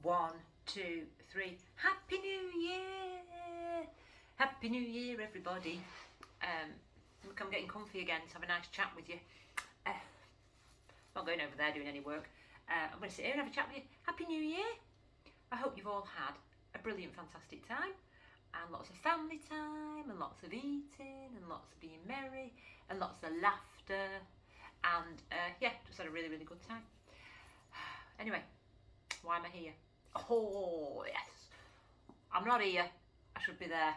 1, 2, 3. Happy New Year! Happy New Year, everybody. Look, I'm getting comfy again to have a nice chat with you. I'm not going over there doing any work. I'm going to sit here and have a chat with you. Happy New Year! I hope you've all had a brilliant, fantastic time. And lots of family time, and lots of eating, and lots of being merry, and lots of laughter. And yeah, just had a really, really good time. Anyway, why am I here? Oh, yes. I'm not here. I should be there.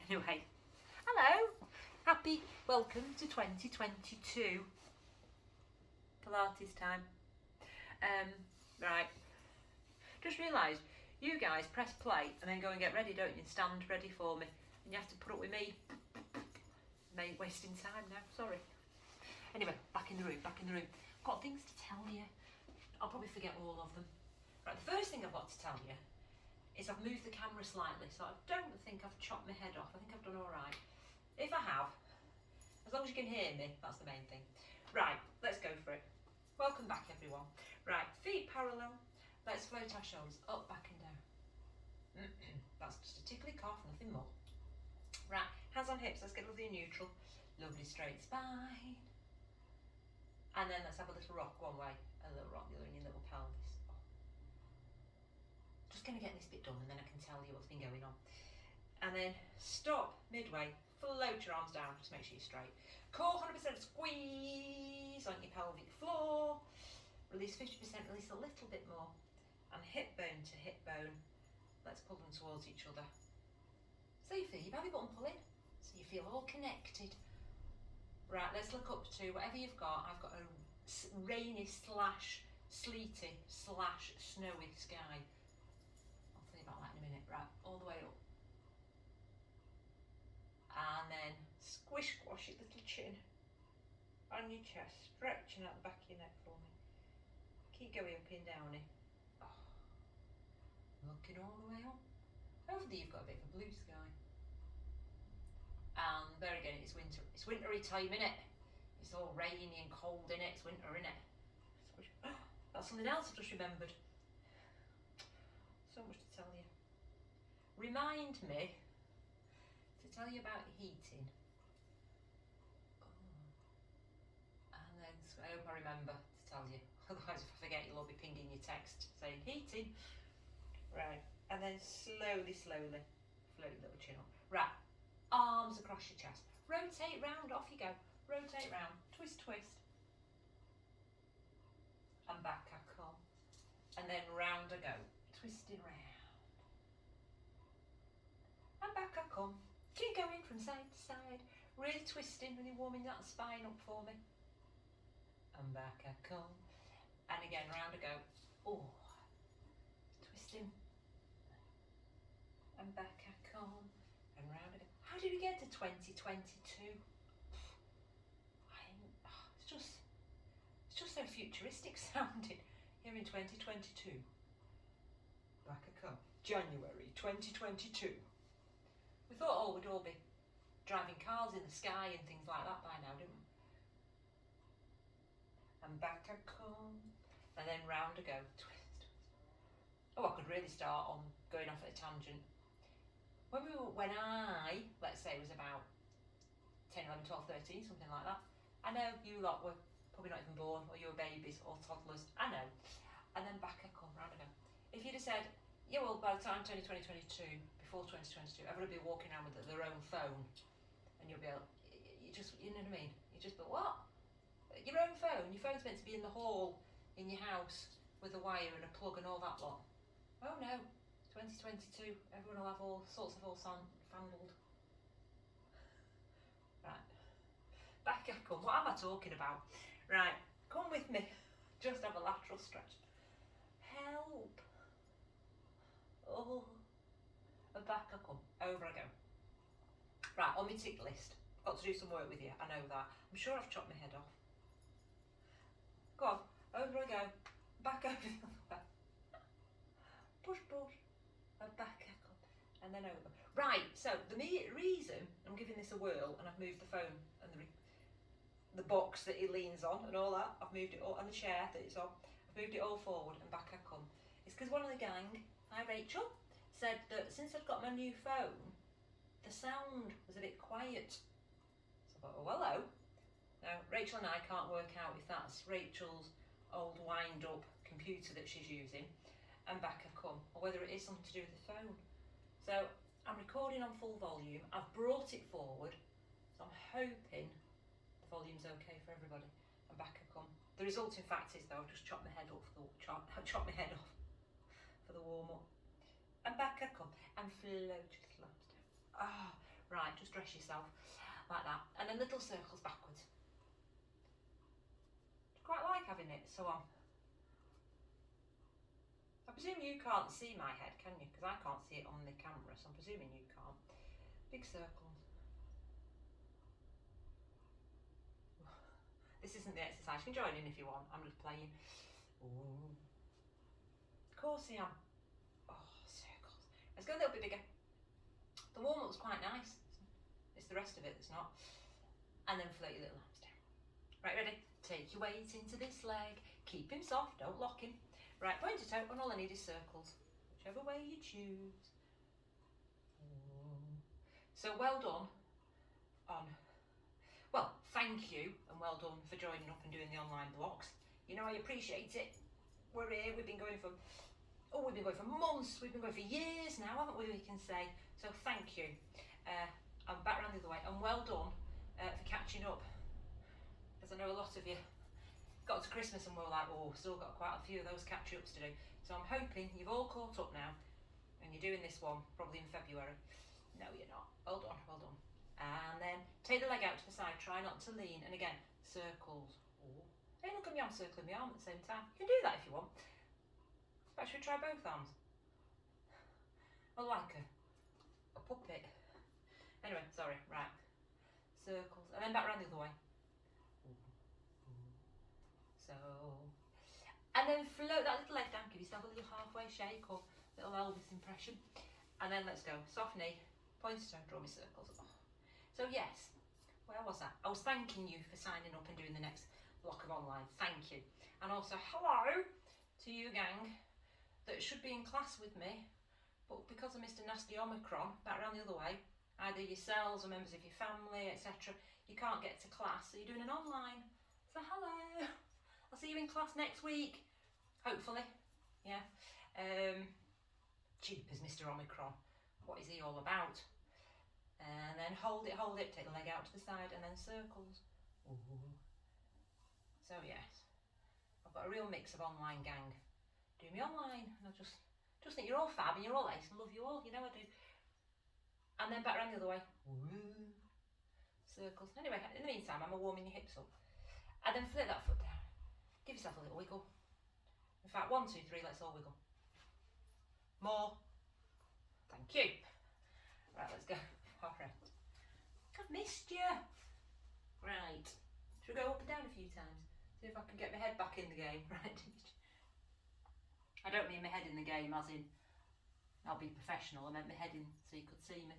Anyway, hello. Happy welcome to 2022. Pilates time. Right. Just realised you guys press play and then go and get ready, don't you? And stand ready for me. And you have to put up with me. Wasting time now. Sorry. Anyway, back in the room. Got things to tell you. I'll probably forget all of them. Right, the first thing I've got to tell you is I've moved the camera slightly, so I don't think I've chopped my head off. I think I've done all right. If I have, as long as you can hear me, that's the main thing. Right, let's go for it. Welcome back, everyone. Right, feet parallel. Let's float our shoulders up, back and down. That's just a tickly cough, nothing more. Right, hands on hips. Let's get lovely and neutral. Lovely straight spine. And then let's have a little rock one way, a little rock the other in your little pelvis. Just going to get this bit done and then I can tell you what's been going on. And then stop midway, float your arms down, just make sure you're straight. Core 100% squeeze on your pelvic floor. Release 50%, release a little bit more. And hip bone to hip bone, let's pull them towards each other. So you feel your belly button pulling, so you feel all connected. Right, let's look up to whatever you've got. I've got a rainy / sleety / snowy sky. I'll tell you about that in a minute. Right, all the way up. And then squish squash your little chin on your chest, stretching out the back of your neck for me. Keep going up and down it. Oh. Looking all the way up. Hopefully you've got a bit of a blue sky. And there again, it's winter. It's wintry time, innit? It's all rainy and cold, innit? It's winter, innit? That's something else I've just remembered. So much to tell you. Remind me to tell you about heating. Oh. And then, so I hope I remember to tell you. Otherwise, if I forget, you'll all be pinging your text saying heating. Right. And then slowly, float your little chin up. Right. Arms across your chest. Rotate round, off you go. Rotate round, twist. And back I come. And then round I go. Twisting round. And back I come. Keep going from side to side. Really twisting, really warming that spine up for me. And back I come. And again, round I go. Oh. Twisting. And back I come. And round I go. How did we get to 2022? It's just so futuristic sounding here in 2022. Back I come. January 2022. We thought, we'd all be driving cars in the sky and things like that by now, didn't we? And back I come. And then round I go. Twist. Oh, I could really start on going off at a tangent. When I, let's say, was about 10, 11, 12, 13, something like that. I know you lot were probably not even born, or you were babies or toddlers. I know. And then back I come, round I go. If you'd have said, yeah, well, by the time 2022, before 2022, everybody will be walking around with their own phone, and you'll be able, you know what I mean? You just go, what? Your own phone? Your phone's meant to be in the hall, in your house, with a wire and a plug and all that lot. Oh no. 2022, everyone will have all sorts of all fangled. Right, back I come. What am I talking about? Right, come with me. Just have a lateral stretch. Help. Oh. And back I come. Over I go. Right, on my tick list. Got to do some work with you, I know that. I'm sure I've chopped my head off. Go on, over I go. Back over the other way. Push. And back I come, and then over. Right, so the reason I'm giving this a whirl, and I've moved the phone and the box that it leans on and all that, I've moved it all, and the chair that it's on, I've moved it all forward and back I come, It's because one of the gang, hi Rachel, said that since I'd got my new phone, the sound was a bit quiet. So I thought, oh, hello. Now, Rachel and I can't work out if that's Rachel's old wind-up computer that she's using and back have come, or whether it is something to do with the phone. So I'm recording on full volume. I've brought it forward, so I'm hoping the volume's okay for everybody and back have come. The resulting fact is, though, I've just chopped my head off chopped my head off for the warm-up. And back have come and float to the slabs down. Ah, right, just dress yourself like that, and then little circles backwards. Quite like having it so on. I presume you can't see my head, can you? Because I can't see it on the camera, so I'm presuming you can't. Big circles. This isn't the exercise. You can join in if you want. I'm just playing. Ooh. Of course I am. Oh, circles. Let's go a little bit bigger. The warm-up's quite nice. It's the rest of it that's not. And then float your little arms down. Right, ready? Take your weight into this leg. Keep him soft, don't lock him. Right, pointer toe, and all I need is circles. Whichever way you choose. So well done on, well, thank you and well done for joining up and doing the online blocks. You know I appreciate it. We're here, we've been going for months, we've been going for years now, haven't we can say. So thank you. I'm back round the other way, and well done for catching up. Because I know a lot of you got to Christmas and were like, oh, still got quite a few of those catch-ups to do. So I'm hoping you've all caught up now, and you're doing this one probably in February. No, you're not. Well done, well done. And then take the leg out to the side, try not to lean, and again, circles. Oh. Hey, look at me, I'm circling my arm at the same time. You can do that if you want. But should we try both arms? Or like a puppet. Anyway, sorry, right. Circles, and then back round the other way. So, and then float that little leg down, give yourself a little halfway shake or little Elvis impression. And then let's go, soft knee, pointer toe, draw me circles. Oh. So yes, where was that? I was thanking you for signing up and doing the next block of online, thank you. And also hello to you gang that should be in class with me, but because of Mr. Nasty Omicron, back round the other way, either yourselves or members of your family, etc., you can't get to class, so you're doing an online. So hello. I'll see you in class next week, hopefully, yeah. Cheap as Mr. Omicron, what is he all about? And then hold it, take the leg out to the side, and then circles. Ooh. So yes, I've got a real mix of online gang. Do me online, and I just think you're all fab, and you're all ace, and love you all, you know I do. And then back around the other way. Ooh. Circles. Anyway, in the meantime, I'm warming your hips up. And then flip that foot down. Give yourself a little wiggle. In fact, 1, 2, 3, let's all wiggle. More. Thank you. Right, let's go. All right. I've missed you. Right. Should we go up and down a few times? See if I can get my head back in the game. Right. I don't mean my head in the game as in I'll be professional. I meant my head in so you could see me.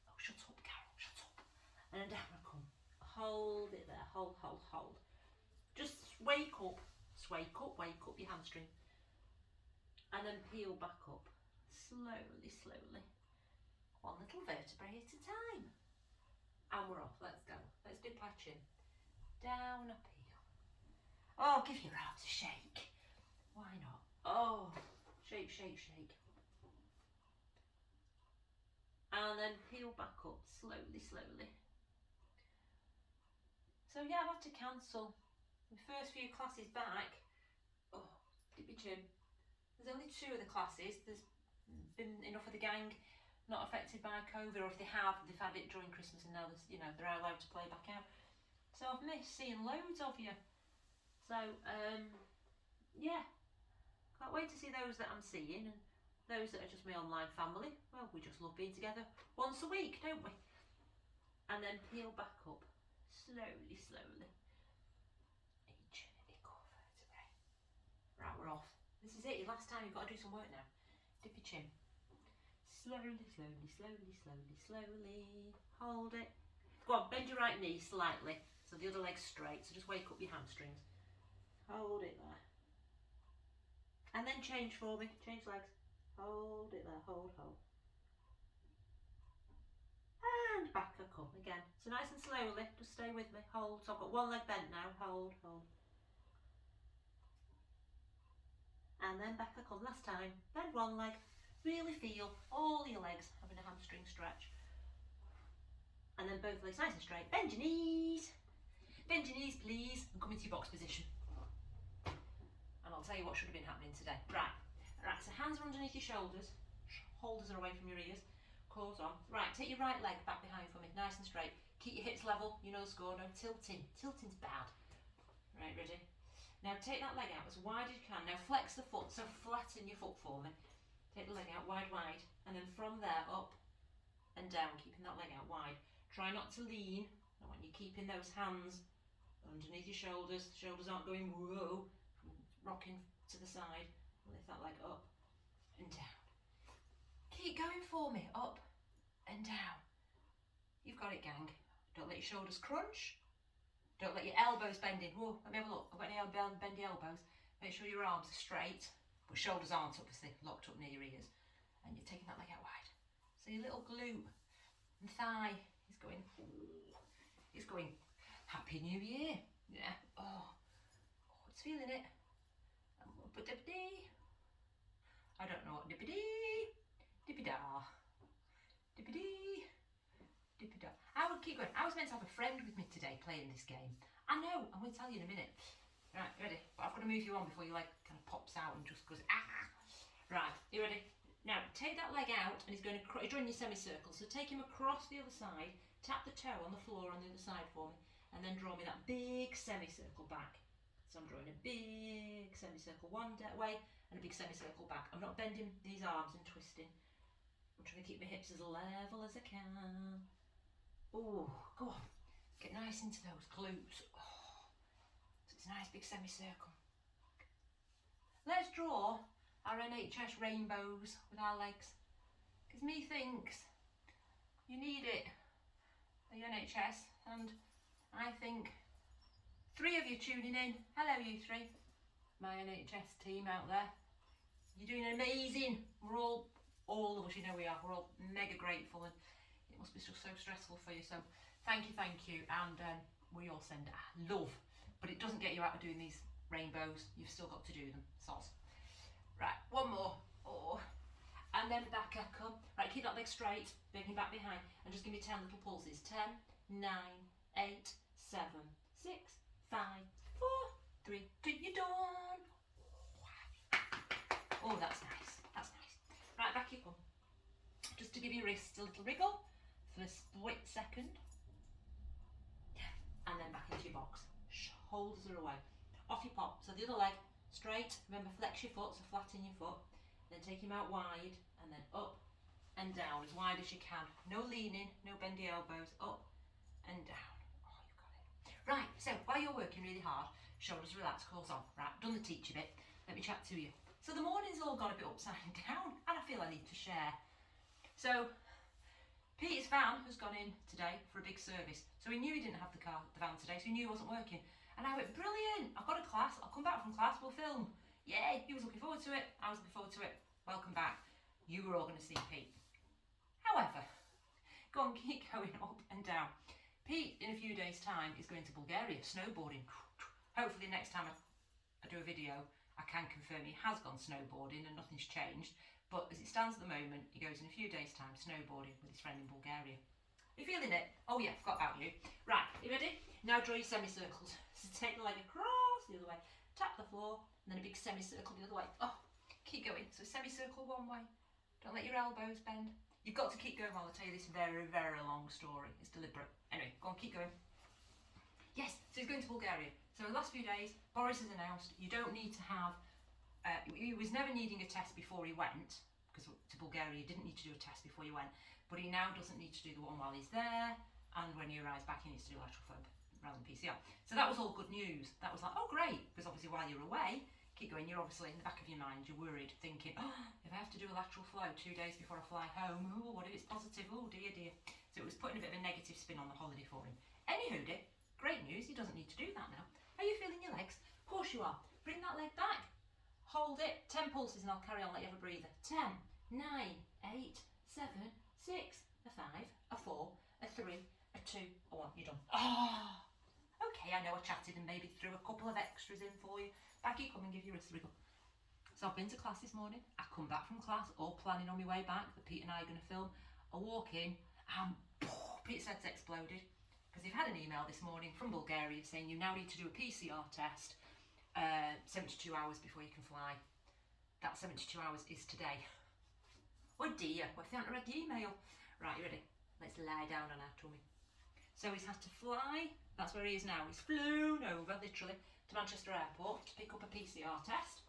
Oh, shut up, Carol. Shut up. And then down I come. Hold it there. Hold, hold, hold. Just wake up, wake up your hamstring, and then peel back up, slowly, slowly, one little vertebrae at a time, and we're off. Let's go. Let's do patching. Down a peel. Oh, give your arms a shake. Why not? Oh, shake, shake, shake, and then peel back up, slowly, slowly. So yeah, I've had to cancel the first few classes back. Oh, dip your chin. There's only 2 of the classes. There's been enough of the gang not affected by COVID, or if they have, they've had it during Christmas and now they're allowed to play back out. So I've missed seeing loads of you. So yeah, can't wait to see those that I'm seeing, and those that are just my online family. Well, we just love being together once a week, don't we? And then peel back up, slowly, slowly. Right, we're off. This is it, your last time, you've got to do some work now. Dip your chin. Slowly, slowly, slowly, slowly, slowly. Hold it. Go on, bend your right knee slightly so the other leg's straight, so just wake up your hamstrings. Hold it there. And then change for me. Change legs. Hold it there. Hold, hold. And back I come again. So nice and slowly. Just stay with me. Hold. So I've got one leg bent now. Hold, hold. And then back I come. Last time. Bend one leg. Really feel all your legs having a hamstring stretch. And then both legs nice and straight. Bend your knees. Bend your knees, please. And come into your box position. And I'll tell you what should have been happening today. Right. Right, so hands are underneath your shoulders. Shoulders are away from your ears. Claws on. Right, take your right leg back behind for me. Nice and straight. Keep your hips level. You know the score. No tilting. Tilting's bad. Right, ready? Now take that leg out as wide as you can. Now flex the foot. So flatten your foot for me. Take the leg out wide, wide. And then from there up and down. Keeping that leg out wide. Try not to lean. I want you keeping those hands underneath your shoulders. The shoulders aren't going whoa. Rocking to the side. Lift that leg up and down. Keep going for me. Up and down. You've got it, gang. Don't let your shoulders crunch. Don't let your elbows bend in. Whoa, let me have a look. I've got any bendy elbows. Make sure your arms are straight, but shoulders aren't obviously locked up near your ears. And you're taking that leg out wide. So your little glute and thigh is going, ooh, it's going, Happy New Year. Yeah. Oh, it's feeling it. I don't know what dippity, dippy-da, dippity, dippy-da. I will keep going. I was meant to have a friend with me today playing this game. I know, I'm going to tell you in a minute. Right, ready? But I've got to move you on before your leg kind of pops out and just goes, ah. Right, you ready? Now, take that leg out and he's going to, he's drawing your semicircle. So take him across the other side, tap the toe on the floor on the other side for me, and then draw me that big semicircle back. So I'm drawing a big semicircle one way and a big semicircle back. I'm not bending these arms and twisting. I'm trying to keep my hips as level as I can. Oh, go on. Get nice into those glutes. Oh, so it's a nice big semicircle. Let's draw our NHS rainbows with our legs. Because me thinks you need it, the NHS, and I think 3 of you tuning in. Hello, you 3. My NHS team out there. You're doing amazing. We're all of us, you know we are. We're all mega grateful, and it must be just so stressful for you. So thank you, and we all send love. But it doesn't get you out of doing these rainbows. You've still got to do them. Soz. Right, one more. Oh. And then back I come. Right, keep that leg straight, bending back behind, and just give me 10 little pulses. 10, 9, 8, 7, 6, 5, 4, 3, 2, you're done. Oh, that's nice. That's nice. Right, back you come. Just to give your wrists a little wriggle for a split second. And then back into your box. Shoulders are away. Off you pop. So the other leg, straight. Remember, flex your foot, so flatten your foot. Then take him out wide, and then up and down, as wide as you can. No leaning, no bendy elbows. Up and down. Oh, you've got it. Right, so while you're working really hard, shoulders relax, claws on. Right, done the teacher bit. Let me chat to you. So the morning's all got a bit upside down, and I feel I need to share. So Peter's van has gone in today for a big service. So he knew he didn't have the van today, so he knew he wasn't working. And I went, brilliant, I've got a class, I'll come back from class, we'll film. Yay, he was looking forward to it, I was looking forward to it. Welcome back. You were all going to see Pete. However, go on, keep going up and down. Pete, in a few days' time, is going to Bulgaria, snowboarding. Hopefully next time I do a video, I can confirm he has gone snowboarding and nothing's changed. But as it stands at the moment, he goes in a few days' time snowboarding with his friend in Bulgaria. Are you feeling it? Oh yeah, forgot about you. Right, you ready? Now draw your semicircles. So take the leg across the other way, tap the floor, and then a big semicircle the other way. Oh, keep going. So semicircle one way. Don't let your elbows bend. You've got to keep going while I tell you this very, very long story. It's deliberate. Anyway, go on, keep going. Yes, so he's going to Bulgaria. So the last few days, Boris has announced you don't need to have, he was never needing a test before he went, because to Bulgaria you didn't need to do a test before you went, but he now doesn't need to do the one while he's there, and when he arrives back he needs to do lateral flow rather than PCR. So that was all good news. That was like, oh great, because obviously while you're away, keep going, you're obviously in the back of your mind, you're worried, thinking, oh, if I have to do a lateral flow 2 days before I fly home, oh, what if it's positive, oh dear, dear. So it was putting a bit of a negative spin on the holiday for him. Anywho, dear, great news, he doesn't need to do that now. Are you feeling your legs? Of course you are. Bring that leg back. Hold it. 10 pulses and I'll carry on, let you have a breather. 10, 9, 8, 7, 6, a 5, a 4, a 3, a 2, a 1. You're done. Oh, okay, I know I chatted and maybe threw a couple of extras in for you. Back you come and give your wrist a wriggle. So I've been to class this morning. I come back from class, all planning on my way back that Pete and I are going to film. I walk in and Pete's head's exploded because they've had an email this morning from Bulgaria saying you now need to do a PCR test 72 hours before you can fly. That 72 hours is today. Oh dear, what if you haven't read the email? Right, you ready? Let's lie down on our tummy. So he's had to fly, that's where he is now. He's flown over, literally, to Manchester Airport to pick up a PCR test.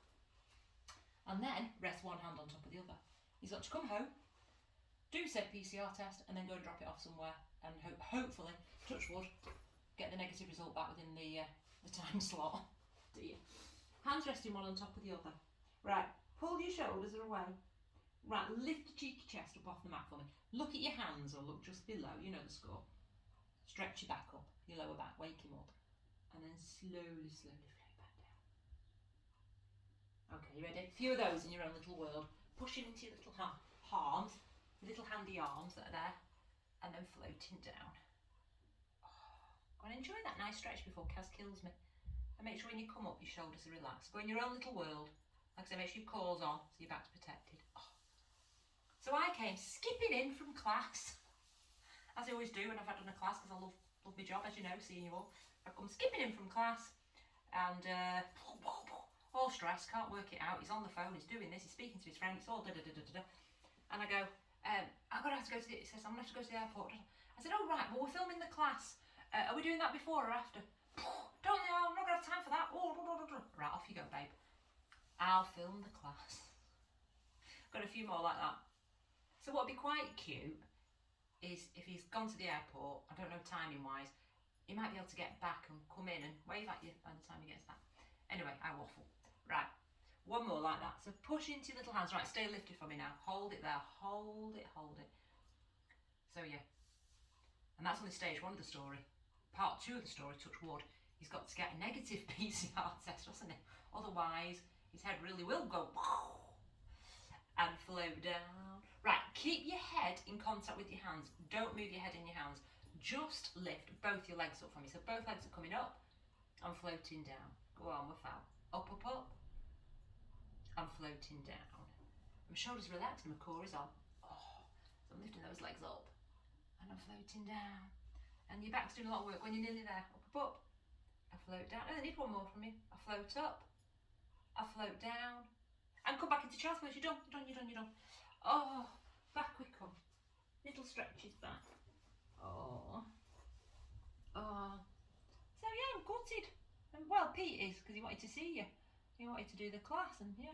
And then rest one hand on top of the other. He's got to come home, do said PCR test, and then go and drop it off somewhere, and hopefully, touch wood, get the negative result back within the time slot. Dear. Hands resting one on top of the other. Right, pull your shoulders away. Right, lift your cheeky chest up off the mat for me. Look at your hands or look just below, you know the score. Stretch your back up, your lower back, wake him up. And then slowly float back down. Okay, you ready? A few of those in your own little world. Pushing into your little arms, your little handy arms that are there. And then floating down. Oh, go and enjoy that nice stretch before Kaz kills me. And make sure when you come up, your shoulders are relaxed. Go in your own little world. Like I say, make sure your core's on, so your back's protected. Oh. So I came skipping in from class, as I always do when I've had done a class, because I love my job, as you know, seeing you all. I come skipping in from class, and all stressed, can't work it out. He's on the phone, he's doing this, he's speaking to his friend, it's all da-da-da-da-da. And I go, I'm going to have to go to the, he says, I'm going to have to go to the airport. I said, oh right, well we're filming the class. Are we doing that before or after? Don't know, I'm not going to have time for that. Right, off you go, babe. I'll film the class. Got a few more like that. So what'd be quite cute is if he's gone to the airport, I don't know timing wise, he might be able to get back and come in and wave at you by the time he gets back. Anyway, I waffle. Right, one more like that. So push into your little hands. Right, stay lifted for me now. Hold it there, hold it, hold it. So yeah, and that's only stage one of the story. Part two of the story, touch wood, he's got to get a negative PCR test, doesn't he? Otherwise, his head really will go and float down. Right, keep your head in contact with your hands. Don't move your head in your hands. Just lift both your legs up for me. So both legs are coming up and floating down. Go on, we're foul. Up, up, up. I'm floating down. My shoulders relaxed and my core is on. Oh, so I'm lifting those legs up and I'm floating down. And your back's doing a lot of work when you're nearly there. Up, up, up. I float down. Oh, I need one more from you. I float up. I float down. And come back into child's pose. You're done, you're done, you're done, you're done. Oh, back we come. Little stretches back. Oh. Oh. So yeah, I'm gutted. And well, Pete is, because he wanted to see you. He wanted to do the class and yeah.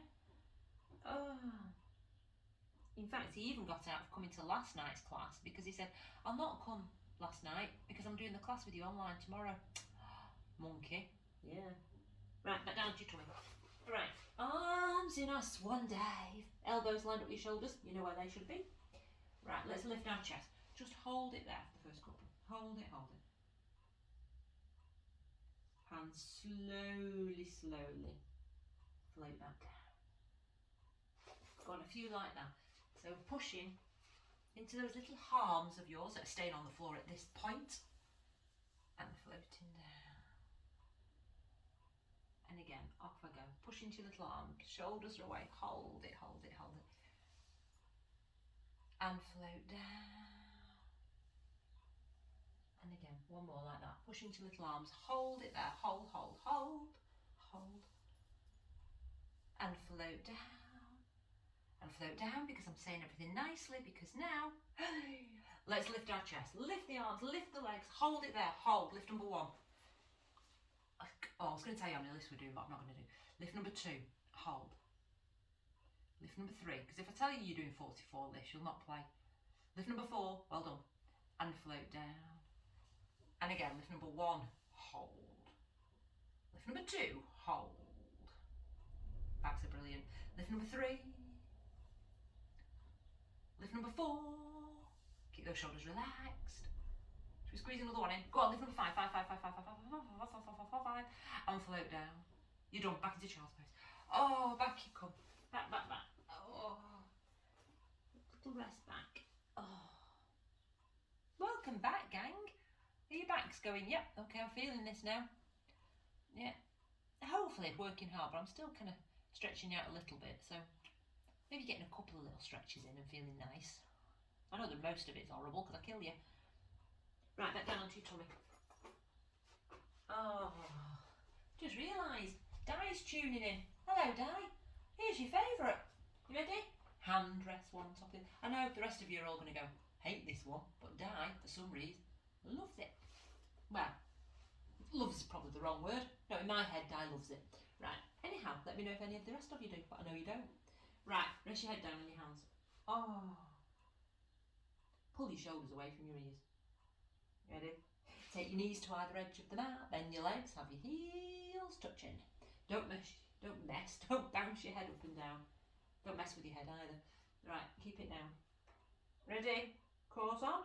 Oh. In fact, he even got out of coming to last night's class because he said, I'll not come last night because I'm doing the class with you online tomorrow. Monkey. Yeah. Right, back down to your tummy. Right. Arms in a swan dive. Elbows lined up with your shoulders. You know where they should be. Right, let's lift our chest. Just hold it there for the first couple. Hold it, hold it. And slowly, slowly float that down. Got a few like that. So pushing into those little arms of yours that are staying on the floor at this point and floating down. And again, off I go. Push into your little arm, shoulders are away, hold it, hold it, hold it. And float down. And again, one more like that. Push into little arms, hold it there, hold, hold, hold, hold. And float down. And float down because I'm saying everything nicely because now, let's lift our chest. Lift the arms, lift the legs, hold it there, hold, lift number one. Oh, I was going to tell you how many lifts we're doing, but I'm not going to do. Lift number two, hold. Lift number three, because if I tell you you're doing 44 lifts, you'll not play. Lift number four, well done. And float down. And again, lift number one, hold. Lift number two, hold. Backs are brilliant. Lift number three. Lift number four. Keep those shoulders relaxed. Should we squeeze another one in? Go on, lift number five, five, five, five, five, five, five, five, five, five, five, five, five, five, and float down. You're done, back into child's pose. Oh, back you come. Back. Oh, little rest back. Oh, welcome back, gang. Are your backs going? Yep. Okay, I'm feeling this now. Yeah. Hopefully working hard, but I'm still kind of stretching out a little bit. So maybe getting a couple of little stretches in and feeling nice. I know that most of it's horrible because I kill you. Right, back down onto your tummy. Oh, just realised Di's tuning in. Hello, Di. Here's your favourite. You ready? Hand rest one top of it. I know the rest of you are all going to go, hate this one, but Di, for some reason, loves it. Well, loves is probably the wrong word. No, in my head, Di loves it. Right, anyhow, let me know if any of the rest of you do, but I know you don't. Right, rest your head down on your hands. Oh. Pull your shoulders away from your ears. Ready? Take your knees to either edge of the mat, bend your legs, have your heels touching. Don't bounce your head up and down. Don't mess with your head either. Right, keep it down. Ready? Course on.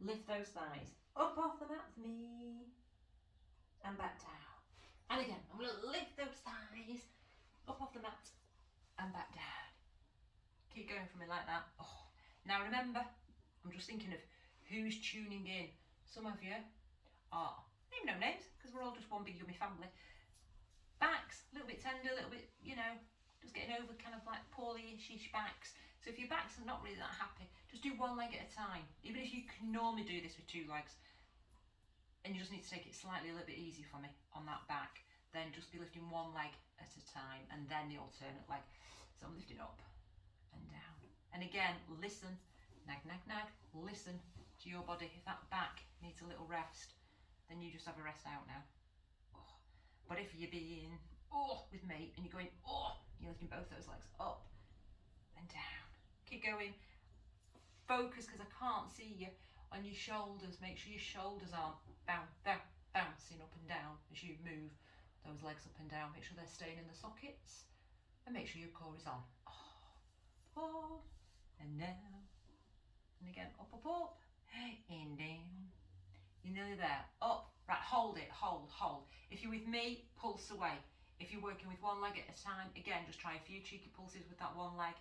Lift those thighs up off the mat for me. And back down. And again, I'm going to lift those thighs up off the mat and back down. Keep going for me like that. Oh. Now remember, I'm just thinking of who's tuning in. Some of you are, name no names, because we're all just one big yummy family. Backs, a little bit tender, a little bit, just getting over kind of like poorly-ish backs. So if your backs are not really that happy, just do one leg at a time. Even if you can normally do this with two legs, and you just need to take it slightly a little bit easier for me on that back, then just be lifting one leg at a time, and then the alternate leg. So I'm lifting up and down. And again, listen, nag, listen to your body. If that back needs a little rest, then you just have a rest out now. Oh. But if you're being with me and you're going you're lifting both those legs up and down. Keep going. Focus, because I can't see you, on your shoulders. Make sure your shoulders aren't bouncing up and down as you move those legs up and down. Make sure they're staying in the sockets, and make sure your core is on. Up and down, and again up and down. You're nearly there. Up. Right, hold it, hold. If you're with me, pulse away. If you're working with one leg at a time, again, just try a few cheeky pulses with that one leg.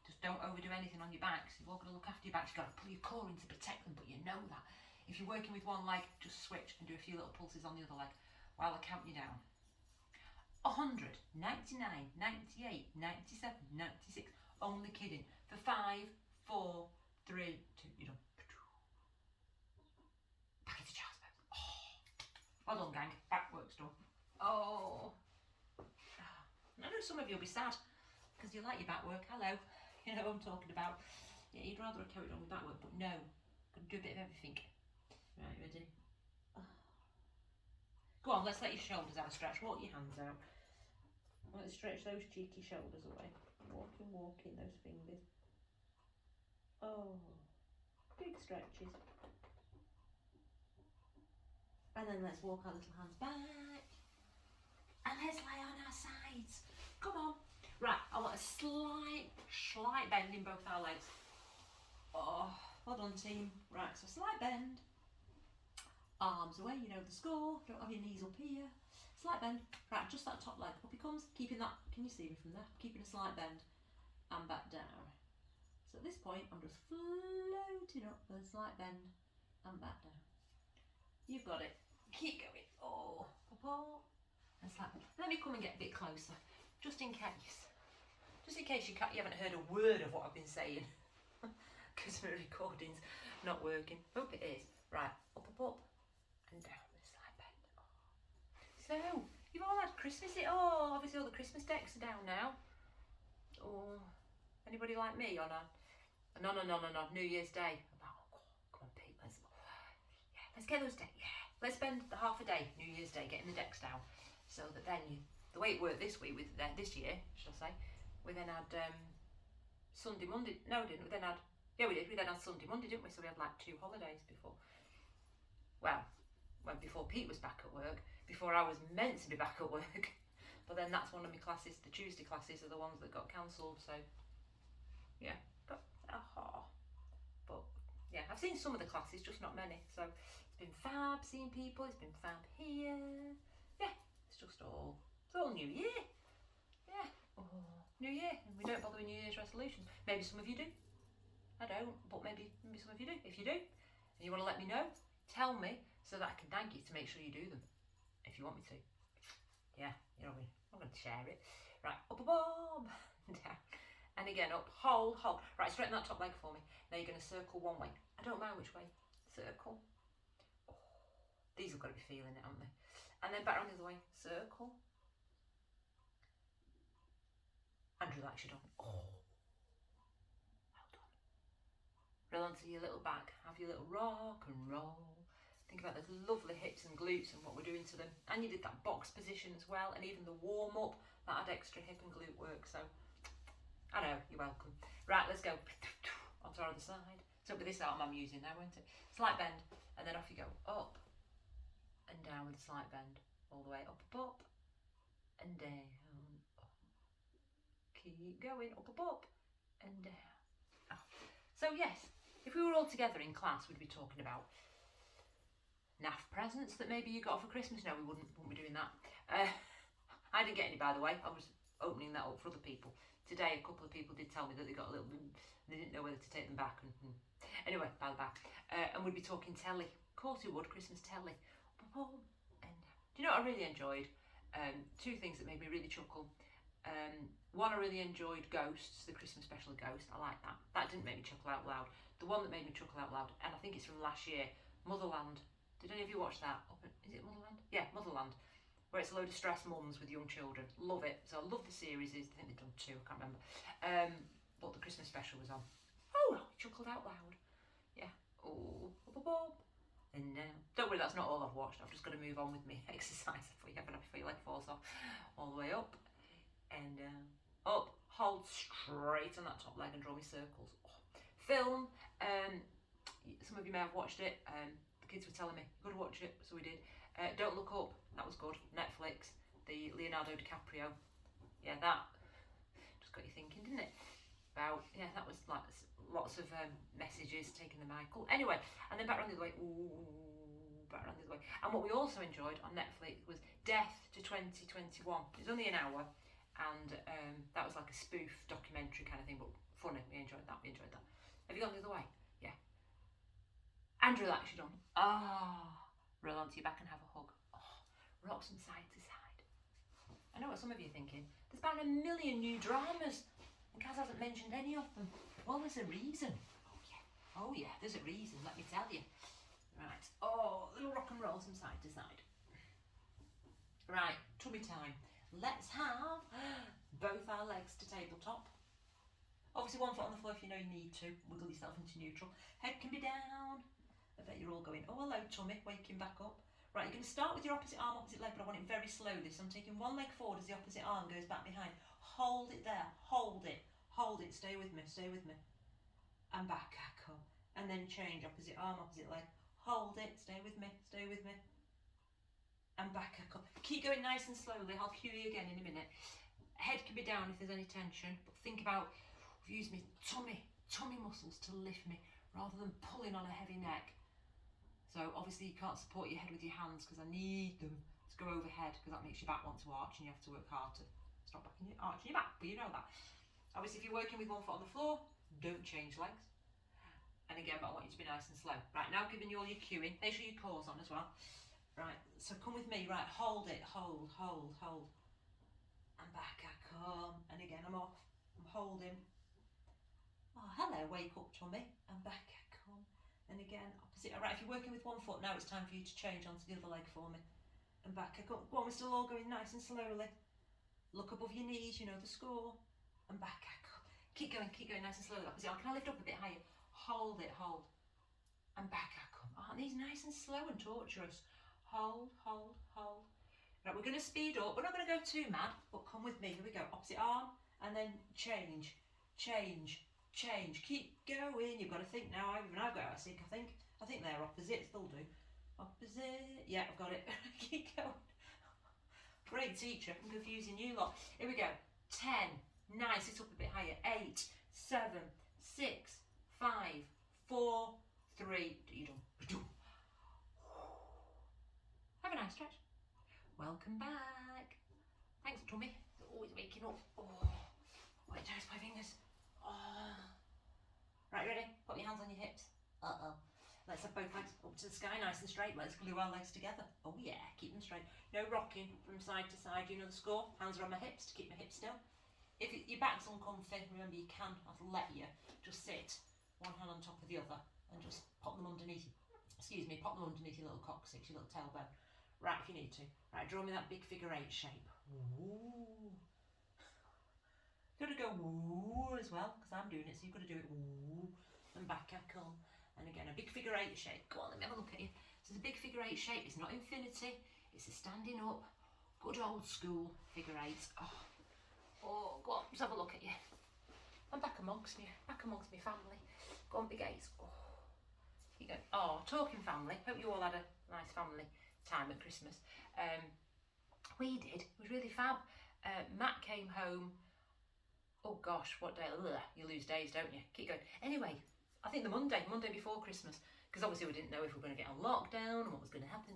Just don't overdo anything on your backs. You've all got to look after your backs. You've got to pull your core in to protect them, but you know that. If you're working with one leg, just switch and do a few little pulses on the other leg while I count you down. 100, 99, 98, 97, 96. Only kidding. For 5, 4, 3, 2, you're done. Back into child's pose. Oh. Well done, gang. Back work's done. Oh. I know some of you will be sad because you like your back work. Hello. You know what I'm talking about. Yeah, you'd rather have carried on with back work, but no. Got to do a bit of everything. Right, ready? Go on, let's let your shoulders have a stretch. Walk your hands out. Let's stretch those cheeky shoulders away. Walking those fingers. Oh, big stretches. And then let's walk our little hands back. And let's lie on our sides. Come on. Right, I want a slight bend in both our legs. Oh, well done, team. Right, so slight bend. Arms away, you know the score. Don't have your knees up here. Slight bend. Right, just that top leg. Up he comes. Keeping that, can you see me from there? Keeping a slight bend and back down. So at this point, I'm just floating up with a slight bend and back down. You've got it. Keep going. Oh, up. And slight bend. Let me come and get a bit closer, just in case. Just in case you haven't heard a word of what I've been saying. Because my recording's not working. Hope it is. Right, up, and down with a slight bend. Oh. So, you've all had Christmas. Obviously all the Christmas decks are down now. Oh, anybody like me or not? No. New Year's Day. Oh, come on, Pete. Let's get those decks. Yeah, let's spend the half a day, New Year's Day, getting the decks down, so that then the way it worked this week with this year, should I say, we then had Sunday, Monday. No, didn't we? We did. We then had Sunday, Monday, didn't we? So we had like 2 holidays before. Well, before Pete was back at work, before I was meant to be back at work. But then that's one of my classes. The Tuesday classes are the ones that got cancelled. So yeah, but yeah, I've seen some of the classes, just not many. So it's been fab seeing people. It's been fab here. Yeah, it's all New Year. Yeah, New Year, and we don't bother with New Year's resolutions. Maybe some of you do. I don't, but maybe some of you do. If you do, and you want to let me know, tell me so that I can thank you to make sure you do them. If you want me to. Yeah, you know, I'm going to share it. Right, up a bomb, down. And again, up, hold. Right, straighten that top leg for me. Now you're going to circle one way. I don't mind which way. Circle. Oh, these have got to be feeling it, haven't they? And then back around the other way. Circle. And relax your done. Oh, well done. Roll onto your little back. Have your little rock and roll. Think about those lovely hips and glutes and what we're doing to them. And you did that box position as well. And even the warm up, that had extra hip and glute work. So, I know, you're welcome. Right, let's go. Onto our other side. So it'll be this arm I'm using now, won't it? Slight bend. And then off you go. Up and down with a slight bend. All the way up, and down. Up. Keep going. Up, and down. Oh. So yes, if we were all together in class, we'd be talking about naff presents that maybe you got for Christmas. No, we wouldn't be doing that. I didn't get any, by the way. I was opening that up for other people. Today, a couple of people did tell me that they got a little, they didn't know whether to take them back. Anyway, by the back. And we'd be talking telly. Of course we would, Christmas telly. And do you know what I really enjoyed? Two things that made me really chuckle. One, I really enjoyed Ghosts, the Christmas special Ghost. I like that. That didn't make me chuckle out loud. The one that made me chuckle out loud, and I think it's from last year, Motherland. Did any of you watch that? Is it Motherland? Yeah, Motherland. Where it's a load of stressed mums with young children. Love it. So I love the series. I think they've done 2, I can't remember. But the Christmas special was on. Oh, I chuckled out loud. Yeah. Oh, up. And don't worry, that's not all I've watched. I've just got to move on with me exercise before your leg falls off. All the way up and up. Hold straight on that top leg and draw me circles. Oh. Film. Some of you may have watched it. The kids were telling me, you've got to watch it, so we did. Don't Look Up, that was good. Netflix, the Leonardo DiCaprio. Yeah, that just got you thinking, didn't it? About, yeah, that was like lots of messages taking the Michael. Anyway, and then back around the other way. Ooh, back around the other way. And what we also enjoyed on Netflix was Death to 2021. It was only an hour, and that was like a spoof documentary kind of thing, but funny. We enjoyed that. Have you gone the other way? Yeah. And relax your done. Roll onto your back and have a hug. Oh, rock from side to side. I know what some of you are thinking. There's about 1 million new dramas, and Kaz hasn't mentioned any of them. Well, there's a reason. Oh yeah, there's a reason, let me tell you. Right, little rock and rolls from side to side. Right, tummy time. Let's have both our legs to tabletop. Obviously 1 foot on the floor if you know you need to. Wiggle yourself into neutral. Head can be down. I bet you're all going, oh hello tummy, waking back up. Right, you're going to start with your opposite arm, opposite leg, but I want it very slowly. So I'm taking one leg forward as the opposite arm goes back behind. Hold it there, hold it, stay with me. And back I come. And then change, opposite arm, opposite leg. Hold it, stay with me. And back I come. Keep going nice and slowly, I'll cue you again in a minute. Head can be down if there's any tension, but think about, use my tummy muscles to lift me, rather than pulling on a heavy neck. So obviously you can't support your head with your hands because I need them to go overhead because that makes your back want to arch and you have to work hard to stop arching your back, but you know that. Obviously if you're working with 1 foot on the floor, don't change legs. And again, but I want you to be nice and slow. Right, now giving you all your cueing, make sure your core's on as well. Right, so come with me, right, hold it, hold. And back I come, and again I'm off, I'm holding. Oh, hello, wake up tummy, and back I come. And again, opposite. All right, if you're working with 1 foot, now it's time for you to change onto the other leg for me. And back I come. Go on, we're still all going nice and slowly. Look above your knees, you know the score. And back I come. Keep going nice and slowly. Opposite arm. Can I lift up a bit higher? Hold it, hold. And back I come. Aren't these nice and slow and torturous? Hold. Right, we're going to speed up. We're not going to go too mad, but come with me. Here we go. Opposite arm, and then change. Keep going. You've got to think now. Even I've got out of sync, I think they're opposites. They'll do. Opposite. Yeah, I've got it. Keep going. Great teacher. I'm confusing you lot. Here we go. 10. Nice. It's up a bit higher. 8, 7, 6, 5, 4, 3. You're done. Have a nice stretch. Welcome back. Thanks, tummy. Oh, he's waking up. Oh, wait, there's my fingers. Oh. Right, ready? Put your hands on your hips. Uh-oh. Let's have both legs up to the sky, nice and straight. Let's glue our legs together. Oh yeah, keep them straight. No rocking from side to side. You know the score. Hands are on my hips to keep my hips still. If your back's uncomfy, remember you can, I'll let you just sit one hand on top of the other and just pop them underneath. Excuse me, pop them underneath your little coccyx, your little tailbone. Right, if you need to. Right, draw me that big figure 8 shape. Ooh. You've got to go woo as well, because I'm doing it, so you've got to do it woo. And back I come. And again, a big figure 8 shape. Go on, let me have a look at you. So the big figure 8 shape is not infinity, it's a standing up, good old school figure 8. Oh, go on, let's have a look at you. I'm back amongst me family. Go on, big 8s. Oh, you go. Oh, talking family. Hope you all had a nice family time at Christmas. We did. It was really fab. Matt came home. Oh gosh, what day? Ugh, you lose days, don't you? Keep going. Anyway, I think the Monday before Christmas, because obviously we didn't know if we were going to get on lockdown and what was going to happen.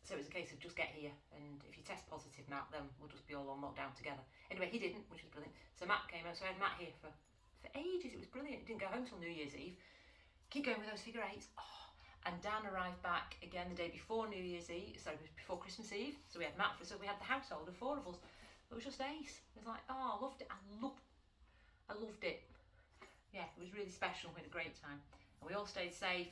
So it was a case of just get here, and if you test positive, Matt, then we'll just be all on lockdown together. Anyway, he didn't, which was brilliant. So Matt came out, so I had Matt here for ages. It was brilliant. He didn't go home till New Year's Eve. Keep going with those figure 8s. Oh, and Dan arrived back again the day before New Year's Eve, so before Christmas Eve. So we had Matt, so we had the household of 4 of us. It was just ace. It was like, oh, I loved it. I loved it. Yeah, it was really special. We had a great time. And we all stayed safe.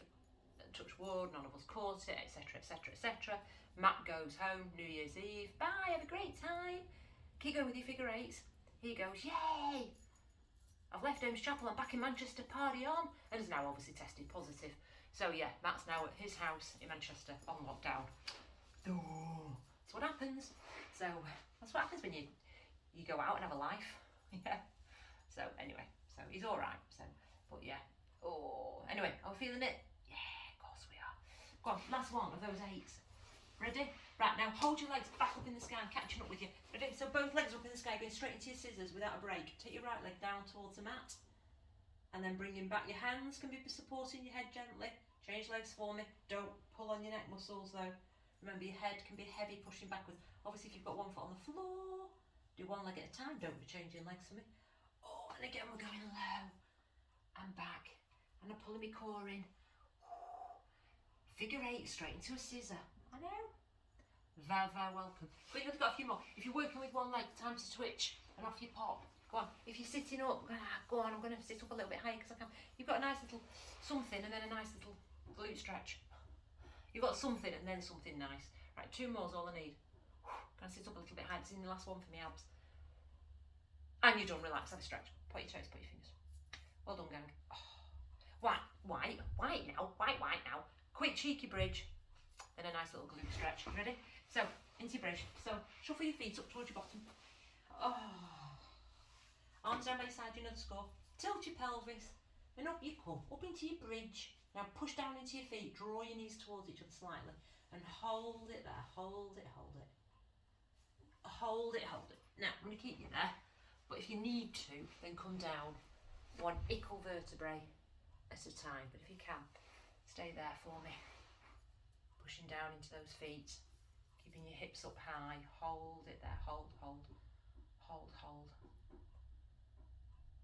Touch wood, none of us caught it, etc, etc, etc. Matt goes home, New Year's Eve. Bye, have a great time. Keep going with your figure 8s. He goes, yay! I've left Holmes Chapel, I'm back in Manchester, party on. And has now obviously tested positive. So yeah, Matt's now at his house in Manchester on lockdown. Oh, that's what happens. So that's what happens when you go out and have a life. Yeah. So anyway, so he's all right. So, but yeah. Oh, anyway, are we feeling it? Yeah, of course we are. Go on, last one of those 8s. Ready? Right, now hold your legs back up in the sky. I'm catching up with you. Ready? So both legs up in the sky, going straight into your scissors without a break. Take your right leg down towards the mat. And then bring him back. Your hands can be supporting your head gently. Change legs for me. Don't pull on your neck muscles though. Remember, your head can be heavy pushing backwards. Obviously, if you've got one foot on the floor, do one leg at a time. Don't be changing legs for me. Oh, and again, we're going low and back. And I'm pulling my core in. Figure 8 straight into a scissor. I know. Very, very welcome. But you've got a few more. If you're working with one leg, time to switch and off you pop. Go on. If you're sitting up, go on. I'm going to sit up a little bit higher because I can. You've got a nice little something and then a nice little glute stretch. You've got something and then something nice. Right, 2 more is all I need. Can I sit up a little bit higher? This is the last one for me abs. And you're done. Relax. Have a stretch. Put your toes, put your fingers. Well done, gang. Oh. White now. Quick cheeky bridge. Then a nice little glute stretch. Ready? So, into your bridge. So, shuffle your feet up towards your bottom. Oh. Arms down by your side, you know the score. Tilt your pelvis. Then up you come. Up into your bridge. Now push down into your feet. Draw your knees towards each other slightly. And hold it there. Hold it, hold it. Hold it, hold it. Now, I'm going to keep you there. But if you need to, then come down. One ickle vertebrae at a time. But if you can, stay there for me. Pushing down into those feet. Keeping your hips up high. Hold it there. Hold, hold. Hold, hold.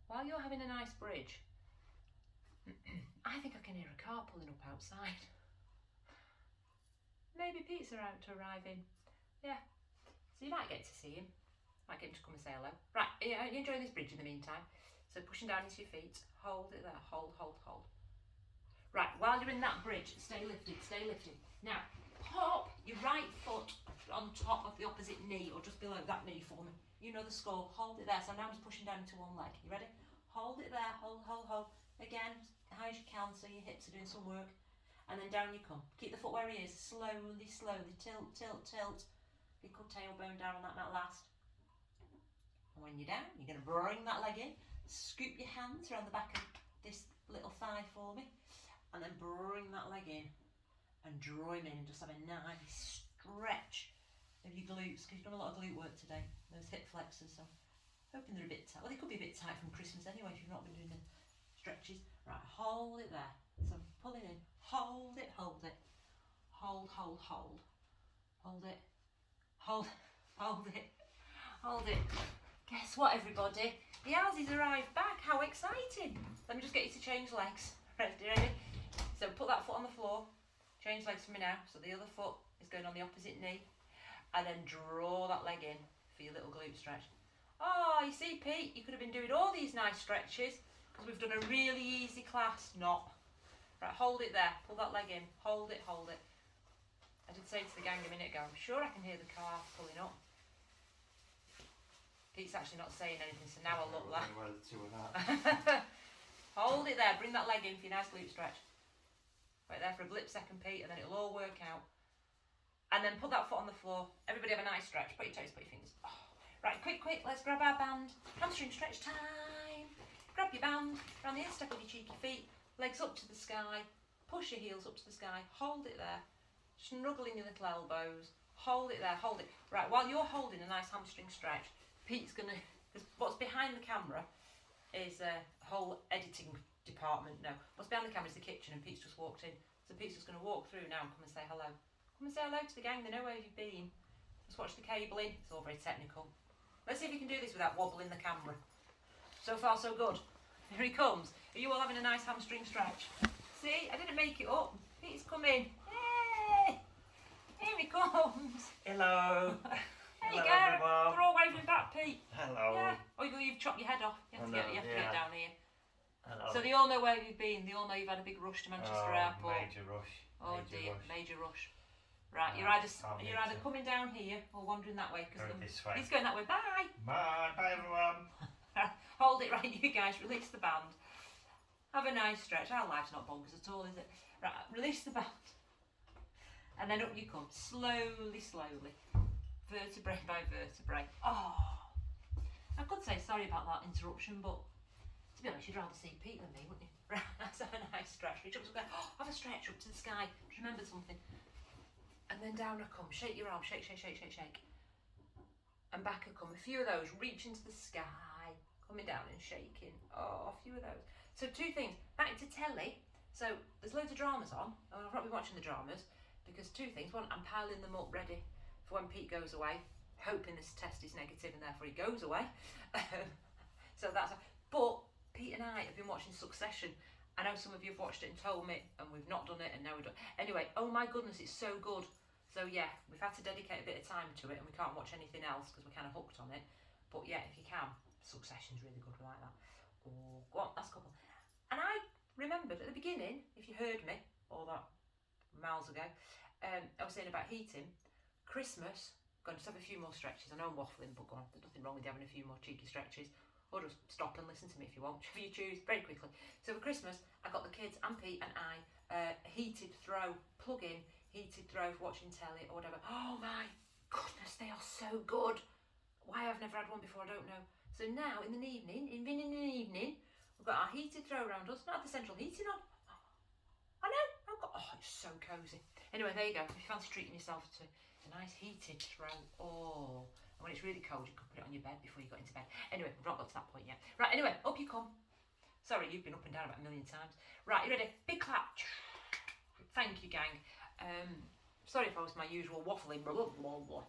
While you're having a nice bridge, I think I can hear a car pulling up outside. Maybe Pete's out to arrive in. Yeah. So you might get to see him. Might get him to come and say hello. Right, yeah, you enjoy this bridge in the meantime. So pushing down into your feet. Hold it there. Hold, hold, hold. Right, while you're in that bridge, stay lifted, stay lifted. Now, pop your right foot on top of the opposite knee or just below that knee for me. You know the score. Hold it there. So now I'm just pushing down into one leg. You ready? Hold it there. Hold, hold, hold. Again, high as you can so your hips are doing some work. And then down you come. Keep the foot where he is. Slowly, slowly. Tilt, tilt, tilt. Big good tailbone down on that last. And when you're down, you're going to bring that leg in. Scoop your hands around the back of this little thigh for me. And then bring that leg in. And draw him in and just have a nice stretch of your glutes. Because you've done a lot of glute work today. Those hip flexors. So hoping they're a bit tight. Well, they could be a bit tight from Christmas anyway if you've not been doing the stretches. Right, hold it there. So pulling in. Hold it, hold it. Hold, hold, hold. Hold it. Hold it. hold it. Guess what, everybody? The Aussies arrived back. How exciting! Let me just get you to change legs. Ready? So put that foot on the floor. Change legs for me now. So the other foot is going on the opposite knee. And then draw that leg in for your little glute stretch. Oh, you see, Pete, you could have been doing all these nice stretches because we've done a really easy class. Not. Right, hold it there. Pull that leg in. Hold it, hold it. I did say to the gang a minute ago, I'm sure I can hear the car pulling up. Pete's actually not saying anything, so now I'll look that. Where the two of that? Hold it there. Bring that leg in for your nice glute stretch. Right there for a blip second, Pete, and then it'll all work out. And then put that foot on the floor. Everybody have a nice stretch. Put your toes, put your fingers. Oh. Right, quick, let's grab our band. Hamstring stretch time. Grab your band around the instep of your cheeky feet. Legs up to the sky. Push your heels up to the sky. Hold it there. Snuggle in your little elbows. Hold it there, hold it. Right, while you're holding a nice hamstring stretch, Pete's gonna, because what's behind the camera is a whole editing department. No, what's behind the camera is the kitchen, and Pete's just walked in. So Pete's just gonna walk through now and come and say hello. Come and say hello to the gang, they know where you've been. Let's watch the cabling. It's all very technical. Let's see if you can do this without wobbling the camera. So far, so good. Here he comes. Are you all having a nice hamstring stretch? See, I didn't make it up. Pete's coming. Yay! Here he comes. Hello. There you Hello, go. everyone. They're all waving back, Pete. Hello. Yeah. Oh, you've chopped your head off. You have to get yeah. down here. Hello. So they all know where you've been. They all know you've had a big rush to Manchester Airport. Major rush. Oh Major dear, rush. major rush. Right, Right, you're either to- coming down here or wandering that way because Going this way. he's going that way. Bye. Bye. Bye, everyone. Hold it right, you guys. Release the band. Have a nice stretch. Our life's not bonkers at all, is it? Right, release the band. And then up you come, slowly, slowly. Vertebrae by vertebrae. Oh, I could say sorry about that interruption, but to be honest, you'd rather see Pete than me, wouldn't you? Right, let's have a nice stretch. Reach up to the sky. Oh, have a stretch up to the sky. Just remember something. And then down I come. Shake your arm. Shake, shake, shake, shake, shake. And back I come. A few of those. Reach into the sky. Coming down and shaking. Oh, a few of those. So two things. Back to telly. So there's loads of dramas on. And I've not been watching the dramas because two things. One, I'm piling them up ready for when Pete goes away, hoping this test is negative and therefore he goes away. So that's. But Pete and I have been watching Succession. I know some of you have watched it and told me, and we've not done it, and now we've done. Anyway, oh my goodness, it's so good. So yeah, we've had to dedicate a bit of time to it, and we can't watch anything else because we're kind of hooked on it. But yeah, if you can, Succession's really good. We like that. Oh, go on, last couple. And I remembered at the beginning, if you heard me, all that miles ago, I was saying about heating. Christmas, going to have a few more stretches. I know I'm waffling, but go on, there's nothing wrong with having a few more cheeky stretches. Or just stop and listen to me if you want, whichever you choose, very quickly. So for Christmas, I got the kids and Pete and I a heated throw, plug-in, heated throw for watching telly or whatever. Oh my goodness, they are so good. Why I've never had one before, I don't know. So now, in the evening, we've got our heated throw around us, not the central heating on. I know, oh, it's so cosy. Anyway, there you go. If you fancy treating yourself to a nice heated throw, oh. And when it's really cold, you can put it on your bed before you got into bed. Anyway, we've not got to that point yet. Right, anyway, up you come. Sorry, you've been up and down about a million times. Right, you ready? Big clap. Thank you, gang. Sorry if I was my usual waffling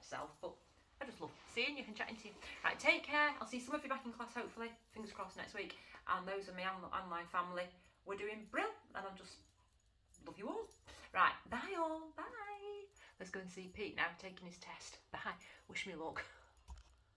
self, but I just love seeing you and chatting to you. Right, take care. I'll see some of you back in class, hopefully. Fingers crossed next week. And those are my online family. We're doing brilliant, and I just love you all. Right, bye all. Bye. Let's go and see Pete now taking his test. Bye. Wish me luck.